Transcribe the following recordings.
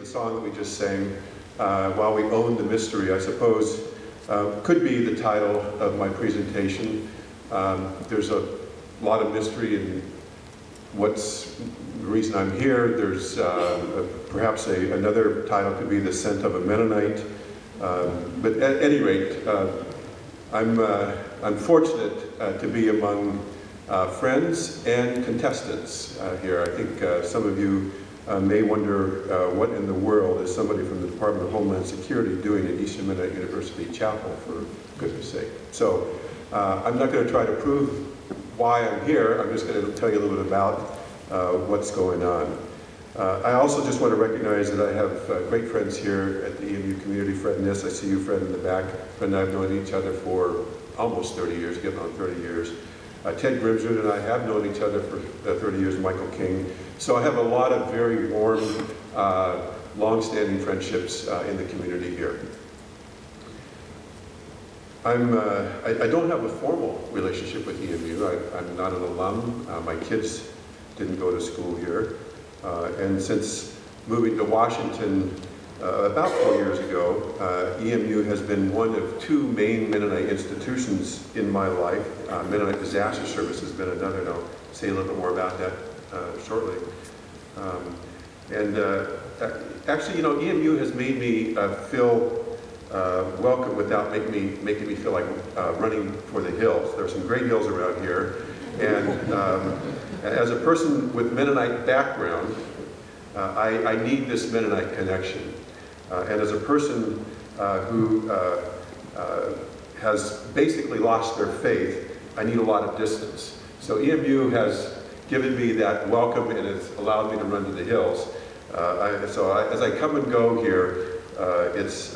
song that we just sang, While We Own the Mystery, I suppose, could be the title of my presentation. There's a lot of mystery in what's the reason I'm here. There's perhaps another title could be The Scent of a Mennonite. But at any rate, I'm fortunate to be among friends and contestants here. I think some of you may wonder what in the world is somebody from the Department of Homeland Security doing at Eastern Mennonite University Chapel, for goodness sake. So I'm not going to try to prove why I'm here. I'm just going to tell you a little bit about what's going on. I also just want to recognize that I have great friends here at the EMU community. Fred Niss, I see you, Fred, in the back. Fred and I have known each other for almost 30 years, getting on 30 years. Ted Grimsrud and I have known each other for 30 years, Michael King. So I have a lot of very warm, long-standing friendships in the community here. I don't have a formal relationship with EMU. I'm not an alum. My kids didn't go to school here. And since moving to Washington about 4 years ago, EMU has been one of two main Mennonite institutions in my life. Mennonite Disaster Service has been another, and I'll say a little bit more about that shortly. Actually, you know, EMU has made me feel welcome without making me feel like running for the hills. There are some great hills around here, and as a person with Mennonite background, I need this Mennonite connection. And as a person who has basically lost their faith, I need a lot of distance. So EMU has given me that welcome, and it's allowed me to run to the hills. As I come and go here, it's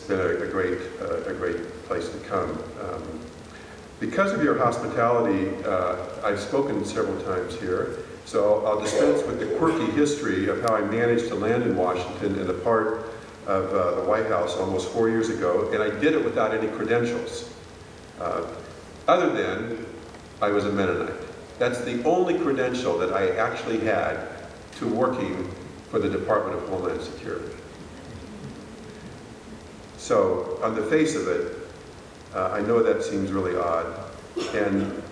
been a great place to come. Because of your hospitality, I've spoken several times here, so I'll dispense with the quirky history of how I managed to land in Washington and a part of the White House almost 4 years ago, and I did it without any credentials, other than I was a Mennonite. That's the only credential that I actually had to working for the Department of Homeland Security. So, on the face of it, I know that seems really odd, and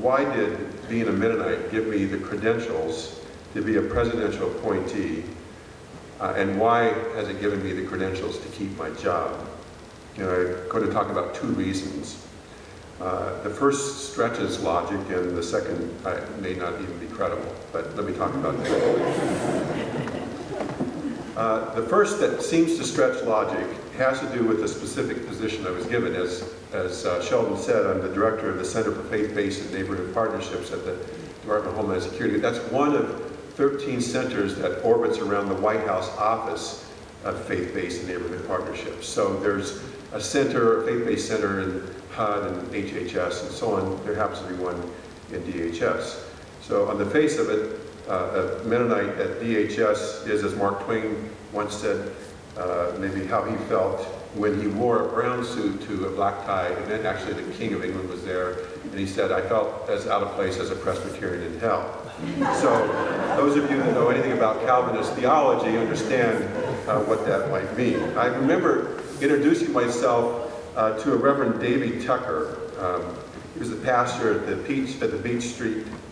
why did being a Mennonite give me the credentials to be a presidential appointee, and why has it given me the credentials to keep my job? You know, I'm going to talk about two reasons. The first stretches logic, and the second may not even be credible, but let me talk about that. The first that seems to stretch logic has to do with the specific position I was given. As Sheldon said, I'm the director of the Center for Faith-Based and Neighborhood Partnerships at the Department of Homeland Security. That's one of 13 centers that orbits around the White House office of faith-based and neighborhood partnerships. So there's a center, a faith-based center in HUD and HHS and so on. There happens to be one in DHS. So on the face of it, a Mennonite at DHS is, as Mark Twain once said, maybe how he felt when he wore a brown suit to a black tie, and then actually the King of England was there, and he said, I felt as out of place as a Presbyterian in hell. So those of you that know anything about Calvinist theology understand what that might mean. I remember introducing myself to a Reverend Davy Tucker. He was the pastor at the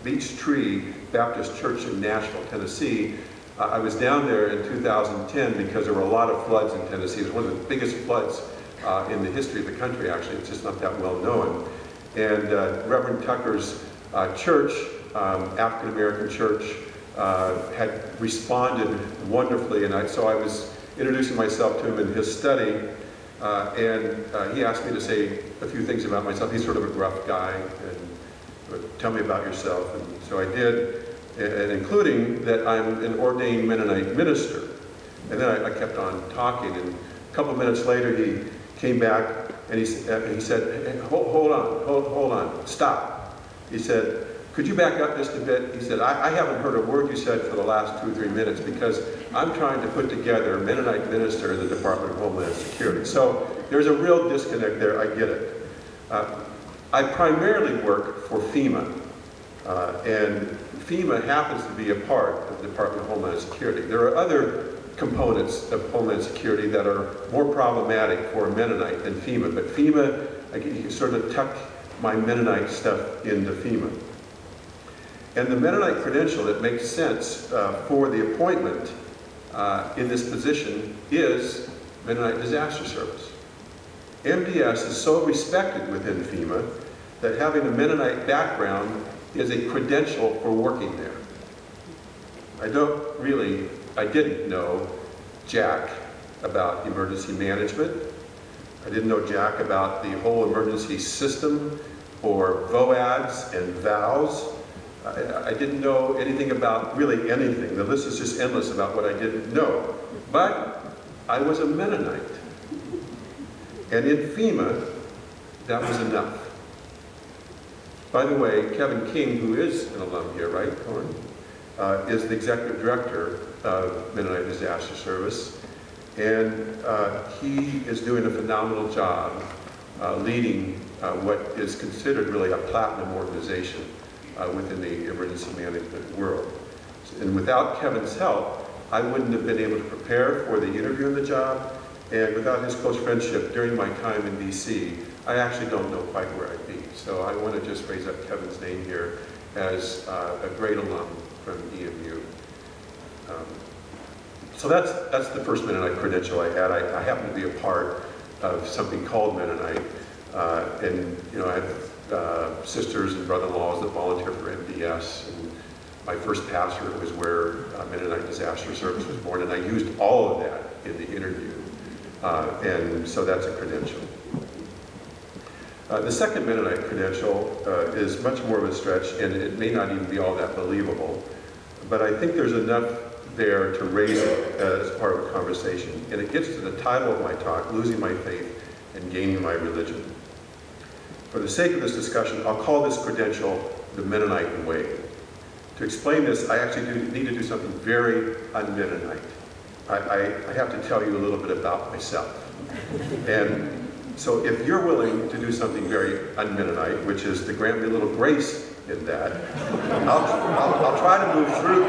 Beech Tree Baptist Church in Nashville, Tennessee. I was down there in 2010 because there were a lot of floods in Tennessee. It was one of the biggest floods in the history of the country, actually. It's just not that well known. And Reverend Tucker's church, African American church, had responded wonderfully. And so I was introducing myself to him in his study. And he asked me to say a few things about myself. He's sort of a gruff guy. And tell me about yourself. And so I did. And including that I'm an ordained Mennonite minister. And then I kept on talking, and a couple of minutes later he came back and he said, hey, hold on, stop. He said, could you back up just a bit? He said, I haven't heard a word you said for the last 2 or 3 minutes because I'm trying to put together a Mennonite minister in the Department of Homeland Security. So there's a real disconnect there, I get it. I primarily work for FEMA, and FEMA happens to be a part of the Department of Homeland Security. There are other components of Homeland Security that are more problematic for a Mennonite than FEMA. But FEMA, you can sort of tuck my Mennonite stuff into FEMA. And the Mennonite credential that makes sense for the appointment in this position is Mennonite Disaster Service. MDS is so respected within FEMA that having a Mennonite background is a credential for working there. I didn't know jack about emergency management. I didn't know jack about the whole emergency system or VOADs and VOWs. I didn't know anything about really anything. The list is just endless about what I didn't know. But I was a Mennonite. And in FEMA, that was enough. By the way, Kevin King, who is an alum here, right, Corin, is the executive director of Mennonite Disaster Service. And he is doing a phenomenal job leading what is considered really a platinum organization within the emergency management world. And without Kevin's help, I wouldn't have been able to prepare for the interview on the job, and without his close friendship during my time in DC, I actually don't know quite where I'd be. So I want to just raise up Kevin's name here as a great alum from EMU. So that's the first Mennonite credential I had. I happen to be a part of something called Mennonite, and I have sisters and brother-in-laws that volunteer for MDS. And my first pastorate was where Mennonite Disaster Service was born, and I used all of that in the interview. And so that's a credential. The second Mennonite credential is much more of a stretch, and it may not even be all that believable, but I think there's enough there to raise it as part of a conversation. And it gets to the title of my talk, Losing My Faith and Gaining My Religion. For the sake of this discussion, I'll call this credential the Mennonite way. To explain this, I actually need to do something very un-Mennonite. I have to tell you a little bit about myself. And so if you're willing to do something very un-Mennonite, which is to grant me a little grace in that, I'll try to move through.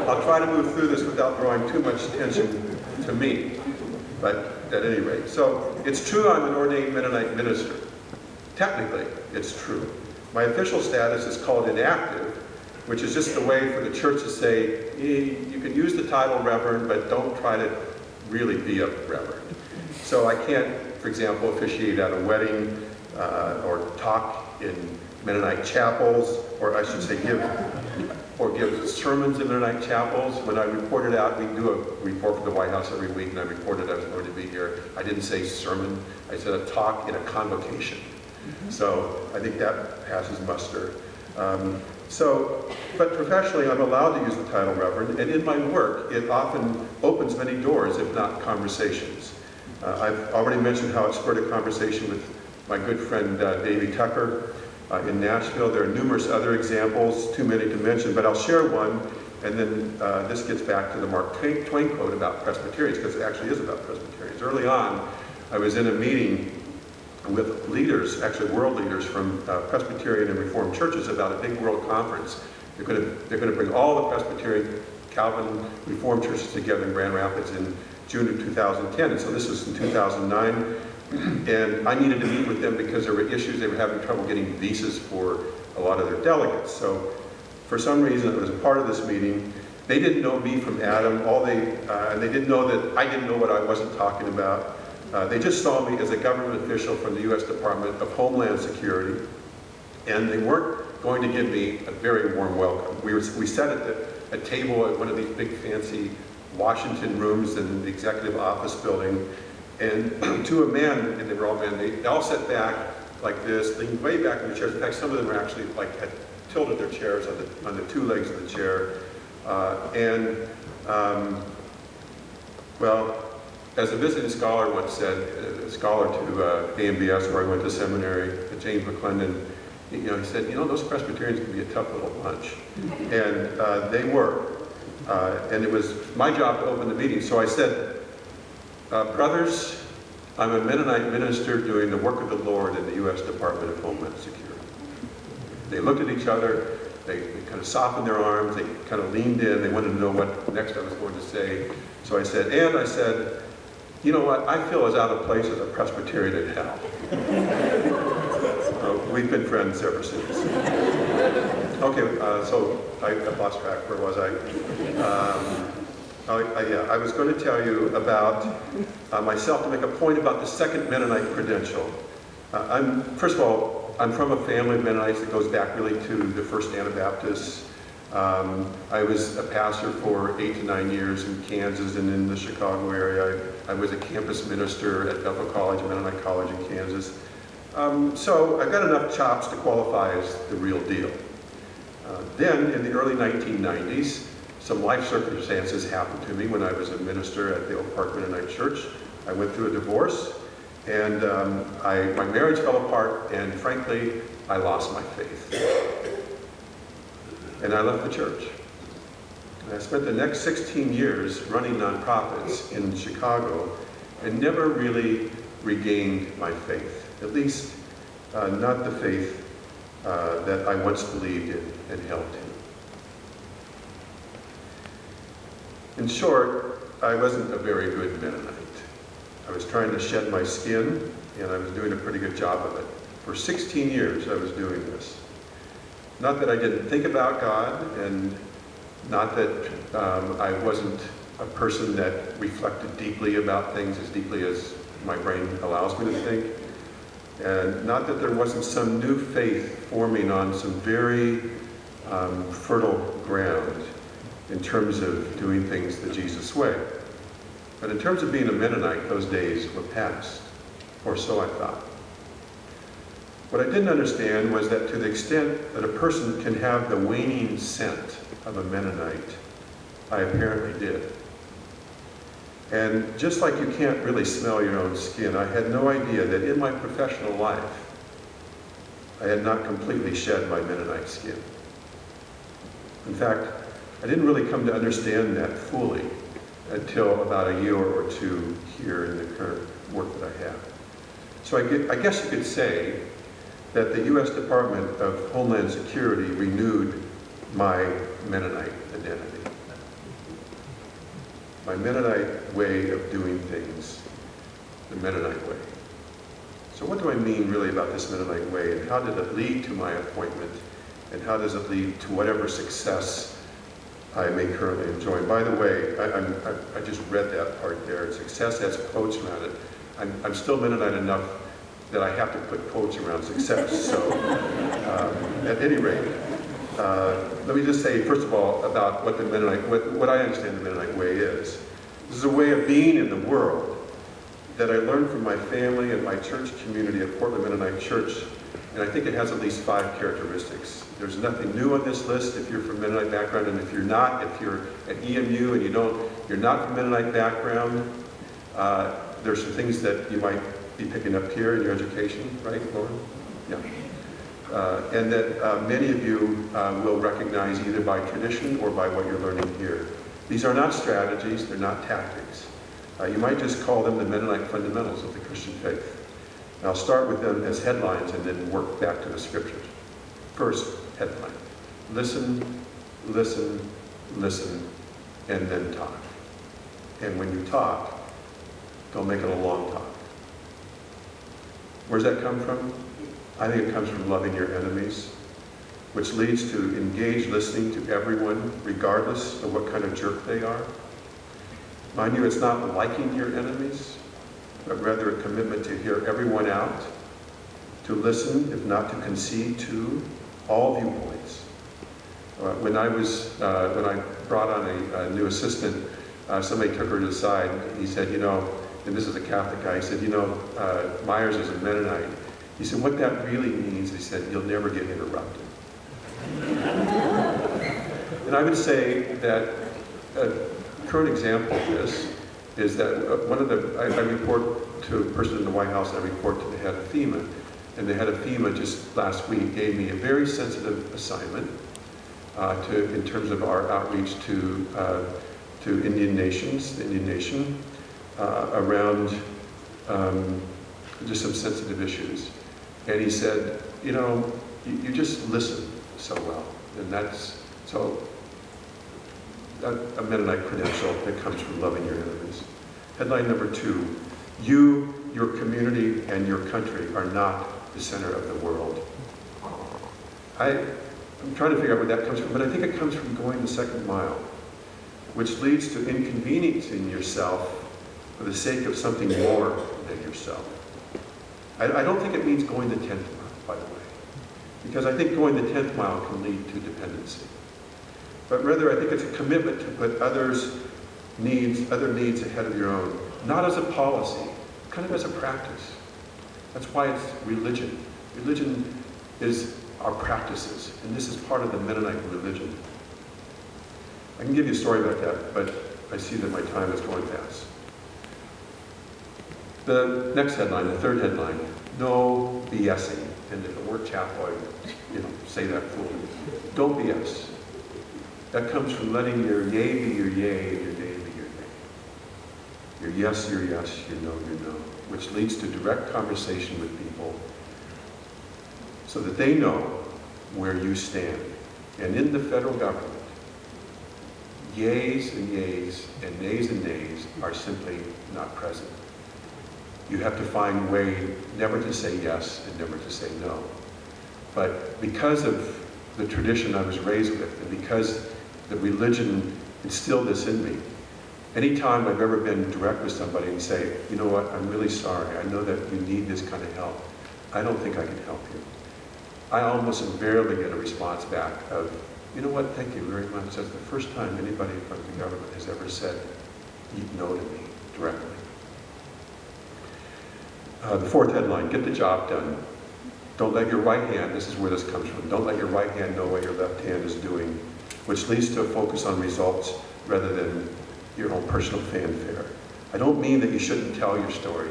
I'll try to move through this without drawing too much attention to me. But at any rate, so it's true I'm an ordained Mennonite minister. Technically, it's true. My official status is called inactive, which is just a way for the church to say, you can use the title reverend, but don't try to really be a reverend. So I can't, for example, officiate at a wedding or talk in Mennonite chapels, or I should say give sermons in Mennonite chapels. When I reported out, we do a report for the White House every week, and I reported I was going to be here. I didn't say sermon, I said a talk in a convocation. So I think that passes muster. But professionally, I'm allowed to use the title Reverend, and in my work, it often opens many doors, if not conversations. I've already mentioned how it spurred a conversation with my good friend Davey Tucker in Nashville. There are numerous other examples, too many to mention, but I'll share one, and then this gets back to the Mark Twain quote about Presbyterians, because it actually is about Presbyterians. Early on, I was in a meeting with leaders, actually world leaders from Presbyterian and Reformed churches about a big world conference. They're going to bring all the Presbyterian, Calvin, Reformed churches together in Grand Rapids in June of 2010. And so this was in 2009. And I needed to meet with them because there were issues. They were having trouble getting visas for a lot of their delegates. So for some reason, it was a part of this meeting. They didn't know me from Adam. And they didn't know that I didn't know what I wasn't talking about. They just saw me as a government official from the U.S. Department of Homeland Security, and they weren't going to give me a very warm welcome. We sat at a table at one of these big fancy Washington rooms in the executive office building, and to a man, and they were all men, they all sat back like this, leaned way back in the chairs. In fact, some of them were actually had tilted their chairs on the two legs of the chair. Well, as a visiting scholar once said, a scholar to AMBS where I went to seminary, James McClendon, he said, those Presbyterians can be a tough little bunch. And they were. And it was my job to open the meeting. So I said, brothers, I'm a Mennonite minister doing the work of the Lord in the U.S. Department of Homeland Security. They looked at each other, they kind of softened their arms, they kind of leaned in, they wanted to know what next I was going to say. So I said, you know what, I feel as out of place as a Presbyterian in hell. We've been friends ever since. Okay, so I lost track. Where was I? Yeah, I was going to tell you about myself, to make a point about the second Mennonite credential. First of all, I'm from a family of Mennonites that goes back really to the first Anabaptists. I was a pastor for 8 to 9 years in Kansas and in the Chicago area. I was a campus minister at Bethel College, a Mennonite college in Kansas. So I've got enough chops to qualify as the real deal. Then, in the early 1990s, some life circumstances happened to me when I was a minister at the Oak Park Mennonite Church. I went through a divorce, and my marriage fell apart, and frankly, I lost my faith. And I left the church. And I spent the next 16 years running nonprofits in Chicago and never really regained my faith, at least not the faith that I once believed in and held to. In short, I wasn't a very good Mennonite. I was trying to shed my skin, and I was doing a pretty good job of it. For 16 years, I was doing this. Not that I didn't think about God, and not that I wasn't a person that reflected deeply about things as deeply as my brain allows me to think. And not that there wasn't some new faith forming on some very fertile ground in terms of doing things the Jesus way. But in terms of being a Mennonite, those days were past, or so I thought. What I didn't understand was that to the extent that a person can have the waning scent of a Mennonite, I apparently did. And just like you can't really smell your own skin, I had no idea that in my professional life, I had not completely shed my Mennonite skin. In fact, I didn't really come to understand that fully until about a year or two here in the current work that I have. So I guess you could say that the U.S. Department of Homeland Security renewed my Mennonite identity. My Mennonite way of doing things, the Mennonite way. So what do I mean really about this Mennonite way, and how did it lead to my appointment, and how does it lead to whatever success I may currently enjoy? And by the way, I just read that part there. Success has quotes around it. I'm still Mennonite enough that I have to put quotes around success. So at any rate, let me just say, first of all, about what the Mennonite, what I understand the Mennonite way is. This is a way of being in the world that I learned from my family and my church community at Portland Mennonite Church, and I think it has at least 5 characteristics. There's nothing new on this list if you're from Mennonite background, and if you're not, if you're at EMU and you're not from Mennonite background, there's some things that you might be picking up here in your education, right, Lauren? Yeah. And that many of you will recognize either by tradition or by what you're learning here. These are not strategies, they're not tactics. You might just call them the Mennonite fundamentals of the Christian faith. And I'll start with them as headlines and then work back to the scriptures. First, headline. Listen, listen, listen, and then talk. And when you talk, don't make it a long talk. Where does that come from? I think it comes from loving your enemies, which leads to engaged listening to everyone, regardless of what kind of jerk they are. Mind you, it's not liking your enemies, but rather a commitment to hear everyone out, to listen, if not to concede to, all viewpoints. When I brought on a new assistant, somebody took her to the side. He said, you know, and this is a Catholic guy, he said, you know, Myers is a Mennonite. He said, what that really means, he said, you'll never get interrupted. And I would say that a current example of this is that I report to a person in the White House, and I report to the head of FEMA. And the head of FEMA just last week gave me a very sensitive assignment in terms of our outreach to Indian nations, the Indian nation, around just some sensitive issues. And he said, you know, you just listen so well. And that's, so, a Mennonite credential that comes from loving your enemies. Headline number 2, you, your community, and your country are not the center of the world. I'm trying to figure out where that comes from, but I think it comes from going the second mile, which leads to inconveniencing yourself for the sake of something more than yourself. I don't think it means going the 10th mile, by the way, because I think going the 10th mile can lead to dependency. But rather, I think it's a commitment to put other needs ahead of your own, not as a policy, kind of as a practice. That's why it's religion. Religion is our practices, and this is part of the Mennonite religion. I can give you a story about that, but I see that my time is going fast. The next headline, the third headline, no BSing. And if it weren't chapel, I'd say that fully. Don't BS. That comes from letting your yea be your yea and your nay be your nay. Your yes, your no, your no, which leads to direct conversation with people so that they know where you stand. And in the federal government, yeas and nays are simply not present. You have to find a way never to say yes and never to say no. But because of the tradition I was raised with, and because the religion instilled this in me, anytime I've ever been direct with somebody and say, you know what, I'm really sorry, I know that you need this kind of help, I don't think I can help you. I almost invariably get a response back of, you know what, thank you very much. That's the first time anybody from the government has ever said no to me directly. The fourth headline, get the job done. Don't let your right hand, this is where this comes from, don't let your right hand know what your left hand is doing, which leads to a focus on results rather than your own personal fanfare. I don't mean that you shouldn't tell your story.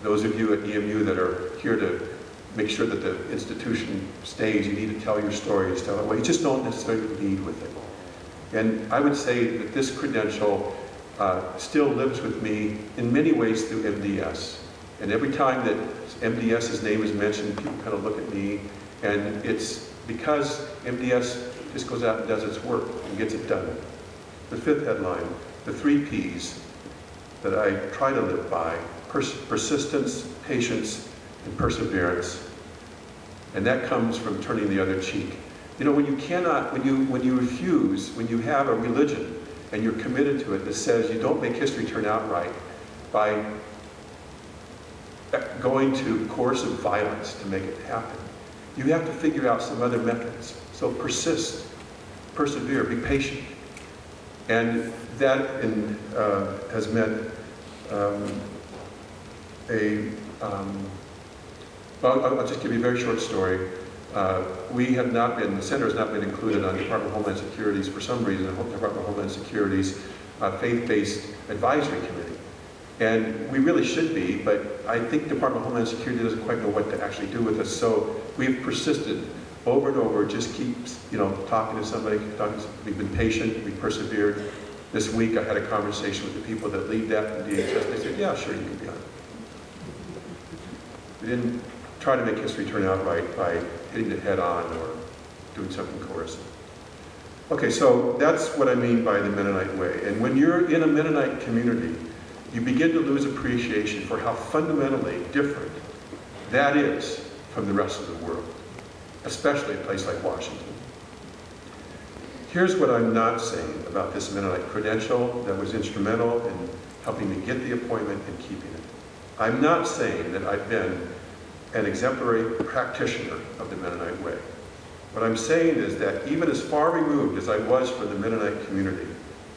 Those of you at EMU that are here to make sure that the institution stays, you need to tell your story and tell it well. You just don't necessarily lead with it. And I would say that this credential still lives with me in many ways through MDS. And every time that MDS's name is mentioned, people kind of look at me, and it's because MDS just goes out and does its work and gets it done. The fifth headline, the 3 Ps that I try to live by, persistence, patience, and perseverance. And that comes from turning the other cheek. You know, when you refuse, when you have a religion and you're committed to it that says you don't make history turn out right by going to coercive violence to make it happen, you have to figure out some other methods. So persist, persevere, be patient. And that has meant well, I'll just give you a very short story. The center has not been included on Department of Homeland Security's, for some reason, Department of Homeland Security's faith-based advisory committee. And we really should be, but I think Department of Homeland Security doesn't quite know what to actually do with us. So we've persisted over and over, just keep, talking to somebody, we've been patient, we've persevered. This week I had a conversation with the people that lead that in DHS. They said, yeah, sure, you can be on it. We didn't try to make history turn out right by hitting it head on or doing something coercive. Okay, so that's what I mean by the Mennonite way. And when you're in a Mennonite community, you begin to lose appreciation for how fundamentally different that is from the rest of the world, especially a place like Washington. Here's what I'm not saying about this Mennonite credential that was instrumental in helping me get the appointment and keeping it. I'm not saying that I've been an exemplary practitioner of the Mennonite way. What I'm saying is that even as far removed as I was from the Mennonite community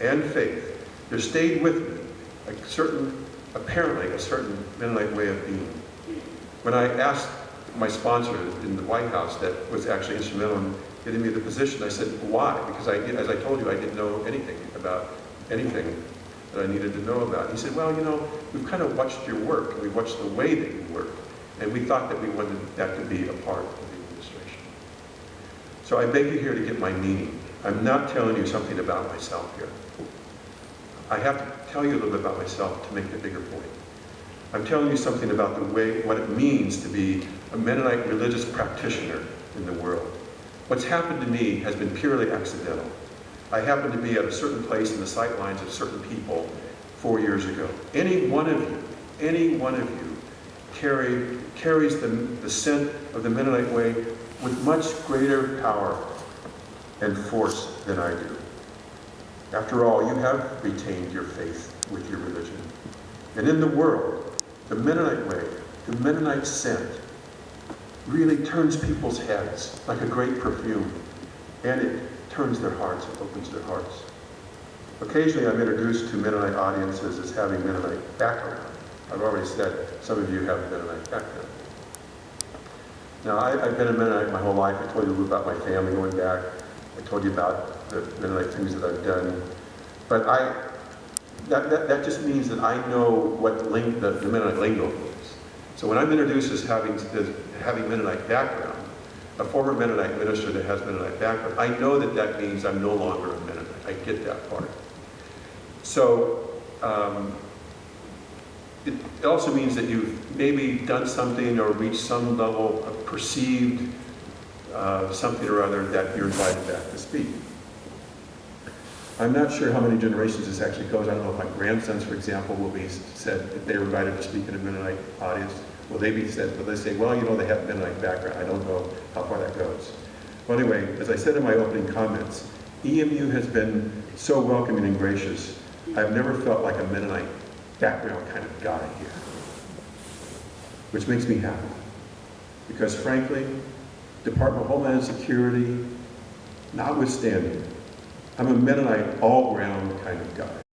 and faith, there stayed with me apparently a certain Mennonite way of being. When I asked my sponsor in the White House that was actually instrumental in getting me the position, I said, why? Because as I told you, I didn't know anything about anything that I needed to know about. He said, well, we've kind of watched your work, and we've watched the way that you work, and we thought that we wanted that to be a part of the administration. So I beg you here to get my meaning. I'm not telling you something about myself here. I have to tell you a little bit about myself to make the bigger point. I'm telling you something about what it means to be a Mennonite religious practitioner in the world. What's happened to me has been purely accidental. I happened to be at a certain place in the sight lines of certain people 4 years ago. Any one of you carries the scent of the Mennonite way with much greater power and force than I do. After all, you have retained your faith with your religion. And in the world, the Mennonite way, the Mennonite scent, really turns people's heads like a great perfume, and it turns their hearts, it opens their hearts. Occasionally I'm introduced to Mennonite audiences as having Mennonite background. I've already said some of you have a Mennonite background. Now I've been a Mennonite my whole life. I told you a little about my family going back. I told you about the Mennonite things that I've done. But that just means that I know what the Mennonite lingo means. So when I'm introduced as having Mennonite background, a former Mennonite minister that has Mennonite background, I know that means I'm no longer a Mennonite. I get that part. So it also means that you've maybe done something or reached some level of perceived something or other that you're invited back to speak. I'm not sure how many generations this actually goes. I don't know if my grandsons, for example, will be said, if they were invited to speak in a Mennonite audience, will they be said, will they say, well, you know, they have a Mennonite background. I don't know how far that goes. Well, anyway, as I said in my opening comments, EMU has been so welcoming and gracious. I've never felt like a Mennonite background kind of guy here, which makes me happy. Because frankly, Department of Homeland Security, notwithstanding, I'm a Mennonite all-round kind of guy.